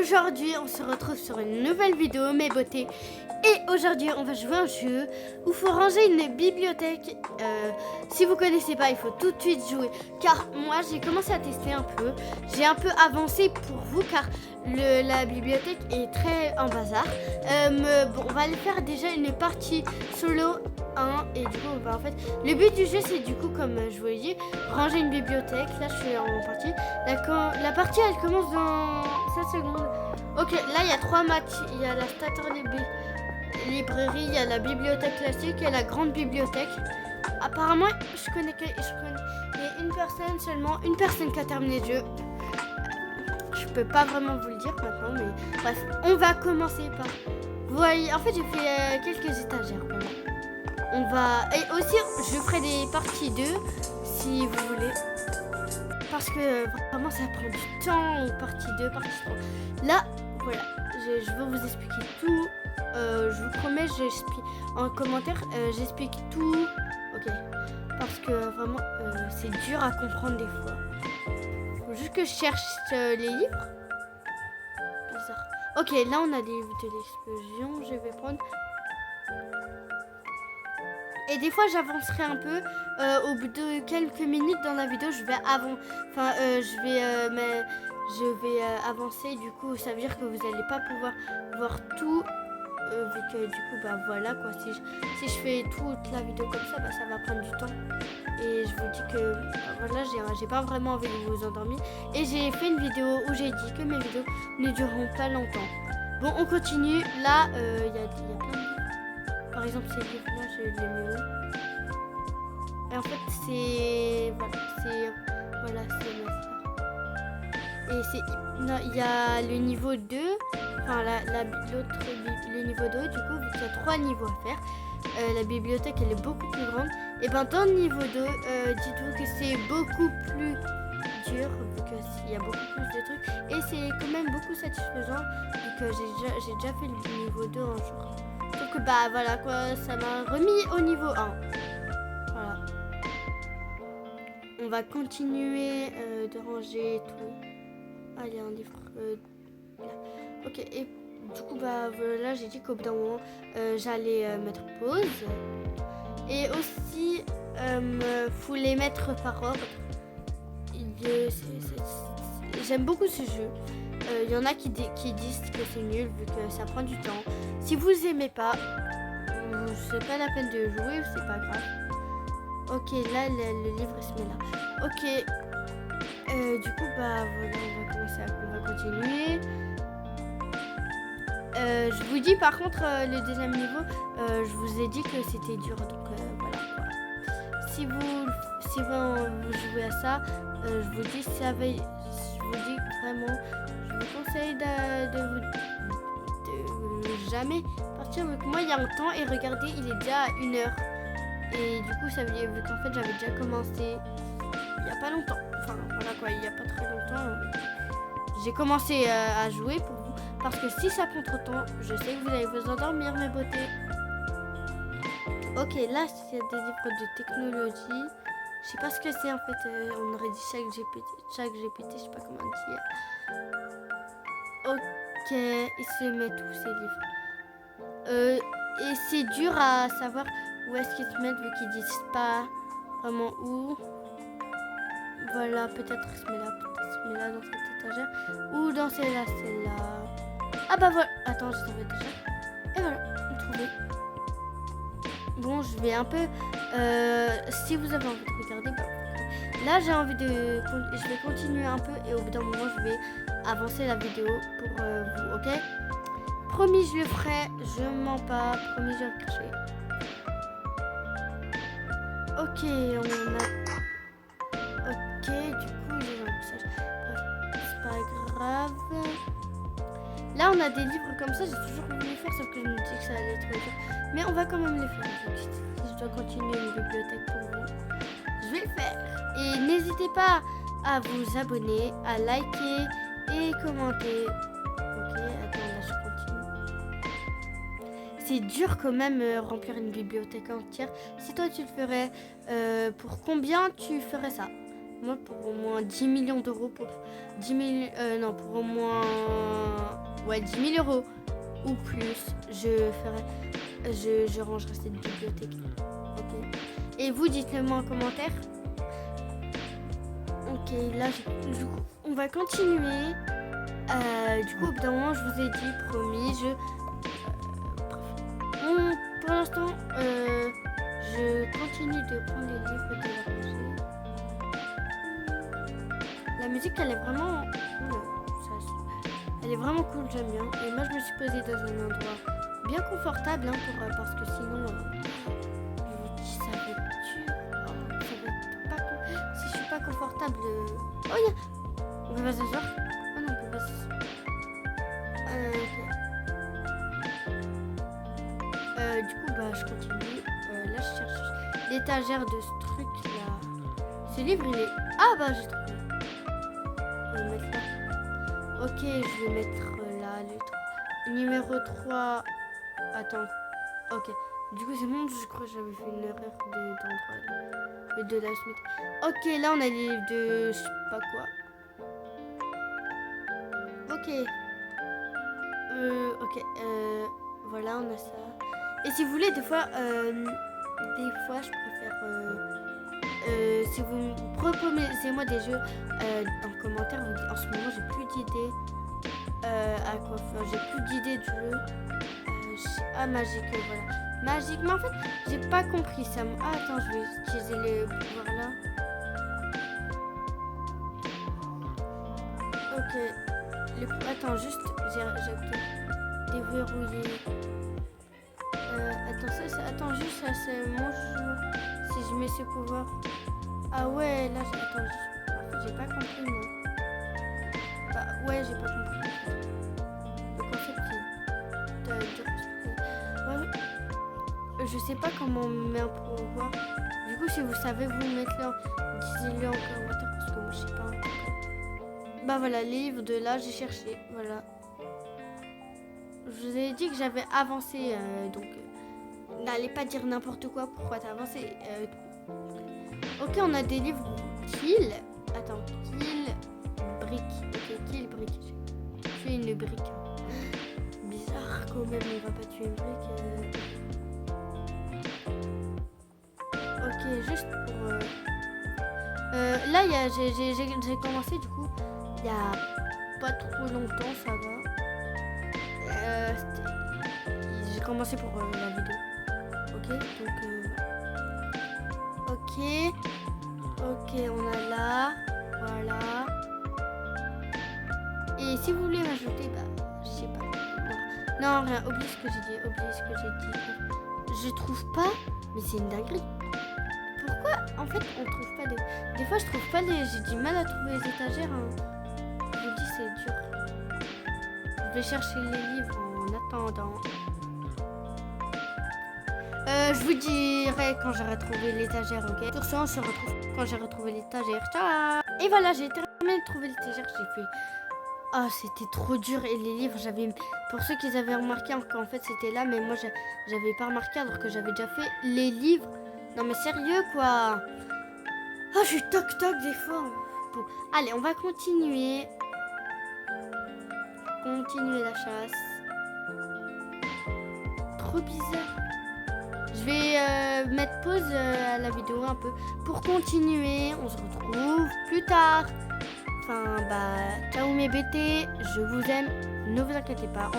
Aujourd'hui, on se retrouve sur une nouvelle vidéo, mes beautés. Et aujourd'hui, on va jouer à un jeu où il faut ranger une bibliothèque. Si vous connaissez pas, il faut tout de suite jouer. Car moi, j'ai commencé à tester un peu. J'ai un peu avancé pour vous, car la bibliothèque est très en bazar. Bon, on va aller faire déjà une partie solo 1. Et du coup, en fait, le but du jeu, c'est du coup, comme je vous l'ai dit, ranger une bibliothèque. Là, je suis en partie. La partie, elle commence dans 7 secondes. Ok, là, il y a 3 matchs. Il y a la Starter Librairie, il y a la bibliothèque classique et la grande bibliothèque. Apparemment, je connais une personne seulement, une personne qui a terminé le jeu. Je peux pas vraiment vous le dire maintenant, mais bref, on va commencer par... Vous voyez, en fait, j'ai fait quelques étagères. On va... Et aussi, je ferai des parties 2, si vous voulez. Parce que vraiment, ça prend du temps, partie 2, partie 3. Là, voilà, je vais vous expliquer tout. Je vous promets, j'explique en commentaire, j'explique tout. Ok. Parce que vraiment, c'est dur à comprendre des fois. Faut juste que je cherche les livres. Bizarre. Ok, là on a des livres de l'explosion. Je vais prendre. Et des fois, j'avancerai un peu. Au bout de quelques minutes dans la vidéo, je vais avancer. Du coup, ça veut dire que vous n'allez pas pouvoir voir tout. Vu que du coup bah voilà quoi, si je fais toute la vidéo comme ça, bah ça va prendre du temps. Et je vous dis que voilà, j'ai pas vraiment envie de vous endormir. Et j'ai fait une vidéo où j'ai dit que mes vidéos ne dureront pas longtemps. Bon, on continue. Là, il y a plein de livres. Par exemple, ces livres-là, je les mets où. Et en fait, c'est et il y a le niveau 2. Enfin, le niveau 2, du coup, vu qu'il y a 3 niveaux à faire, la bibliothèque, elle est beaucoup plus grande. Et ben dans le niveau 2, dites-vous que c'est beaucoup plus dur, vu qu'il y a beaucoup plus de trucs. Et c'est quand même beaucoup satisfaisant, vu que j'ai déjà fait le niveau 2 un jour. Donc bah voilà quoi, ça m'a remis au niveau 1. Voilà. On va continuer de ranger tout. Ah, il y a un livre... Ok, et du coup, bah là, j'ai dit qu'au bout d'un moment, j'allais mettre pause. Et aussi, faut les mettre par ordre. J'aime beaucoup ce jeu. Il y en a qui disent que c'est nul, vu que ça prend du temps. Si vous aimez pas, c'est pas la peine de jouer, c'est pas grave. Ok, là, le livre, il se met là. Ok, du coup, bah voilà, on va continuer. Je vous dis par contre le deuxième niveau, je vous ai dit que c'était dur, donc voilà. Si vous jouez à ça, je vous dis vraiment, je vous conseille de jamais partir avec moi. Il y a un temps et regardez, il est déjà à 1h. Et du coup ça veut dire qu'en fait j'avais déjà commencé il n'y a pas longtemps. Enfin voilà quoi, il n'y a pas très longtemps. J'ai commencé à jouer pour vous. Parce que si ça prend trop de temps, je sais que vous allez vous endormir, mes beautés. Ok, là, c'est des livres de technologie. Je sais pas ce que c'est en fait. On aurait dit chaque GPT, je sais pas comment dire. Ok, il se met tous ces livres. Et c'est dur à savoir où est-ce qu'ils se mettent vu qu'ils disent pas vraiment où. Voilà, peut-être il se met là, peut-être il se met là dans cette étagère. Ou dans celle-là. Ah bah voilà, attends, je savais déjà. Et voilà, on trouvait. Bon, je vais un peu... si vous avez envie de regarder, bah, là j'ai envie de... Je vais continuer un peu et au bout d'un moment, je vais avancer la vidéo pour vous, ok? Promis, je le ferai, je mens pas, promis, je vais le cacher. Ok, on a... Ok, du coup, j'ai un message. Bref, c'est pas grave. Là, on a des livres comme ça, j'ai toujours voulu les faire, sauf que je me dis que ça allait être trop dur. Mais on va quand même les faire. Si je dois continuer une bibliothèque pour vous, je vais le faire. Et n'hésitez pas à vous abonner, à liker et commenter. Ok, attends, là, je continue. C'est dur quand même remplir une bibliothèque entière. Si toi, tu le ferais, pour combien tu ferais ça? Moi, pour au moins 10 millions d'euros, pour 10 000... non, pour au moins... ouais, 10 000 euros ou plus, je rangerai cette bibliothèque. Ok. Et vous, dites-le moi en commentaire. Ok, là, du coup, on va continuer. Du coup, au bout d'un moment, je vous ai dit, promis, pour l'instant, je continue de prendre les livres de la rangée. La musique, elle est vraiment cool. Elle est vraiment cool, j'aime bien. Et moi, je me suis posée dans un endroit bien confortable, hein, parce que sinon, je vous dis, ça va être dur. Oh, ça va être pas cool. Si je suis pas confortable, oh, on peut pas s'asseoir. Oh non, on peut pas s'asseoir. Du coup, bah, je continue. Là, je cherche l'étagère de ce truc-là. Ce livre, il est... Ah, bah, j'ai trouvé. Je vais le mettre là. Ok, je vais mettre là, le numéro 3. Attends. Ok. Du coup, c'est bon, je crois que j'avais fait une erreur d'endroit. De la suite. Ok, là, on a les livres de... je sais pas quoi. Ok. Ok. Voilà, on a ça. Et si vous voulez, des fois, je préfère... si vous me proposez-moi des jeux en commentaire, vous dites, en ce moment, j'ai plus d'idées à quoi faire. J'ai plus d'idées de jeux. Magique, voilà. Magique, mais en fait, j'ai pas compris ça. Ah, attends, je vais utiliser le pouvoir là. Ok. Attends, juste, j'ai déverrouillé. Attends, juste, ça, c'est mon jeu. Si je mets ce pouvoir. Ah ouais, là, j'ai pas compris, moi. Bah, ouais, j'ai pas compris. Donc, en fait, je sais pas comment on met un pouvoir. Du coup, si vous savez, vous mettez-le, dites-le en commentaire parce que moi, je sais pas. Bah voilà, livre de là, j'ai cherché. Voilà. Je vous ai dit que j'avais avancé, donc n'allez pas dire n'importe quoi. Pourquoi t'as avancé Ok, on a des livres kill. Attends, kill brique. Ok, kill brique. Tuer une brique. Bizarre quand même, on va pas tuer une brique. Ok, juste pour... là, j'ai commencé du coup il y a pas trop longtemps, ça va. J'ai commencé pour la vidéo. Ok, donc ok, on a là, voilà. Et si vous voulez m'ajouter, bah, je sais pas. Non, rien, oublie ce que j'ai dit. Je trouve pas, mais c'est une dinguerie. Pourquoi en fait on trouve pas des fois je trouve pas j'ai du mal à trouver les étagères, hein. Je vous dis, c'est dur. Je vais chercher les livres en attendant. Je vous dirai quand j'aurai trouvé l'étagère, ok? Sur ce, on se retrouve quand j'ai retrouvé l'étagère. Ciao! Et voilà, j'ai terminé de trouver l'étagère. J'ai fait... Oh, c'était trop dur. Et les livres, pour ceux qui avaient remarqué qu'en fait c'était là, mais moi j'avais pas remarqué alors que j'avais déjà fait les livres. Non mais sérieux quoi. Oh, je suis toc des fois. Bon, allez, on va continuer. Continuer la chasse. Trop bizarre. Je vais mettre pause à la vidéo un peu pour continuer. On se retrouve plus tard. Enfin, bah, ciao mes BT. Je vous aime. Ne vous inquiétez pas.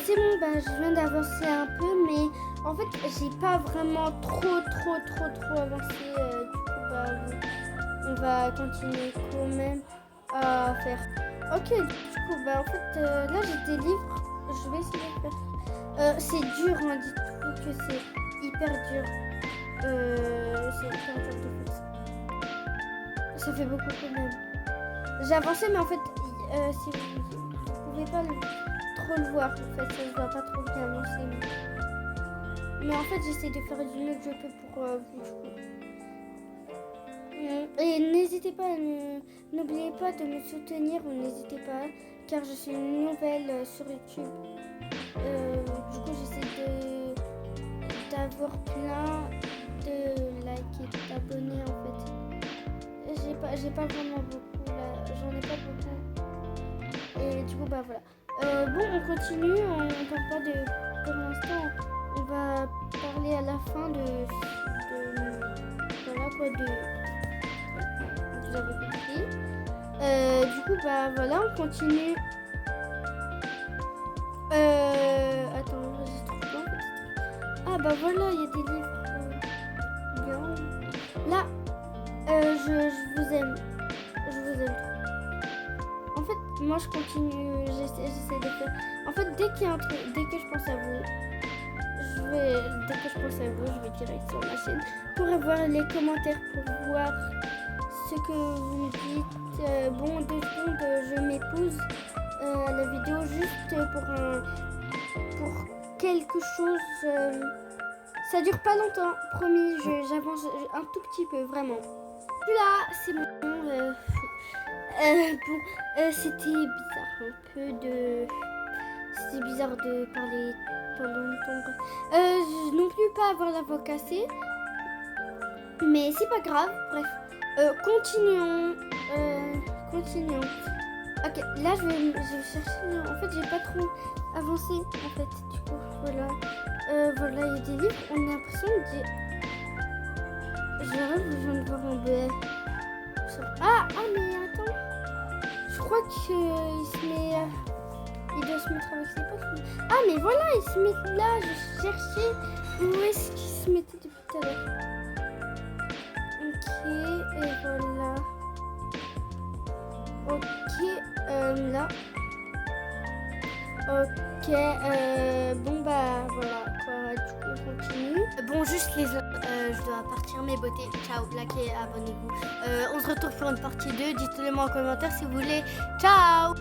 C'est bon, bah, je viens d'avancer un peu, mais en fait, j'ai pas vraiment trop avancé. Du coup, bah, on va continuer quand même à faire. Ok, du coup, bah, en fait, là, j'ai des livres. Je vais essayer de faire. C'est dur, hein, dites-vous que c'est hyper dur. C'est hyper dur de faire ça. Ça fait beaucoup quand même. J'ai avancé, mais en fait, si vous pouvez pas trop le voir, en fait, ça se voit pas trop bien avancé. Mais en fait, j'essaie de faire du mieux que je peux pour vous. Et n'hésitez pas, n'oubliez pas de me soutenir, ou n'hésitez pas, car je suis nouvelle sur YouTube. Du coup, j'essaie d'avoir plein de likes et d'abonnés en fait. J'ai pas vraiment beaucoup là, j'en ai pas beaucoup. Et du coup, bah voilà. Bon, on continue, on parle pas de... Pour l'instant, on va parler à la fin voilà quoi, vous avez compris. Du coup, bah voilà, on continue. Attends, je trouve pas en fait. Ah bah voilà, il y a des livres bien. Là, je vous aime. Je vous aime trop. En fait, moi je continue, j'essaie de faire. En fait, dès qu'il y a un truc, dès que je pense à vous, dès que je pense à vous, je vais direct sur ma chaîne pour avoir les commentaires, pour voir ce que vous me dites. Bon, 2 secondes, je m'épouse à la vidéo juste pour quelque chose. Ça dure pas longtemps, promis, j'avance un tout petit peu, vraiment. Là, c'est bon. C'était bizarre, un peu de... C'était bizarre de parler pendant longtemps. Non plus pas avoir la voix cassée. Mais c'est pas grave, bref. Continuons. Continuons. Ok, là je vais chercher. En fait, j'ai pas trop avancé. En fait, du coup, voilà. Voilà, il y a des livres. On a l'impression de. J'arrive, je viens de voir un bébé. Ah, mais attends. Je crois qu'il se met. Il doit se mettre avec ses potes. Ah, mais voilà, il se met là. Je cherchais où est-ce qu'il se mettait depuis tout à l'heure. Ok, et voilà. Ok, là. Ok, bon bah voilà quoi, du coup on continue. Bon, juste les autres, je dois partir, mes beautés. Ciao, likez, abonnez-vous. On se retrouve pour une partie 2, dites-le moi en commentaire si vous voulez. Ciao.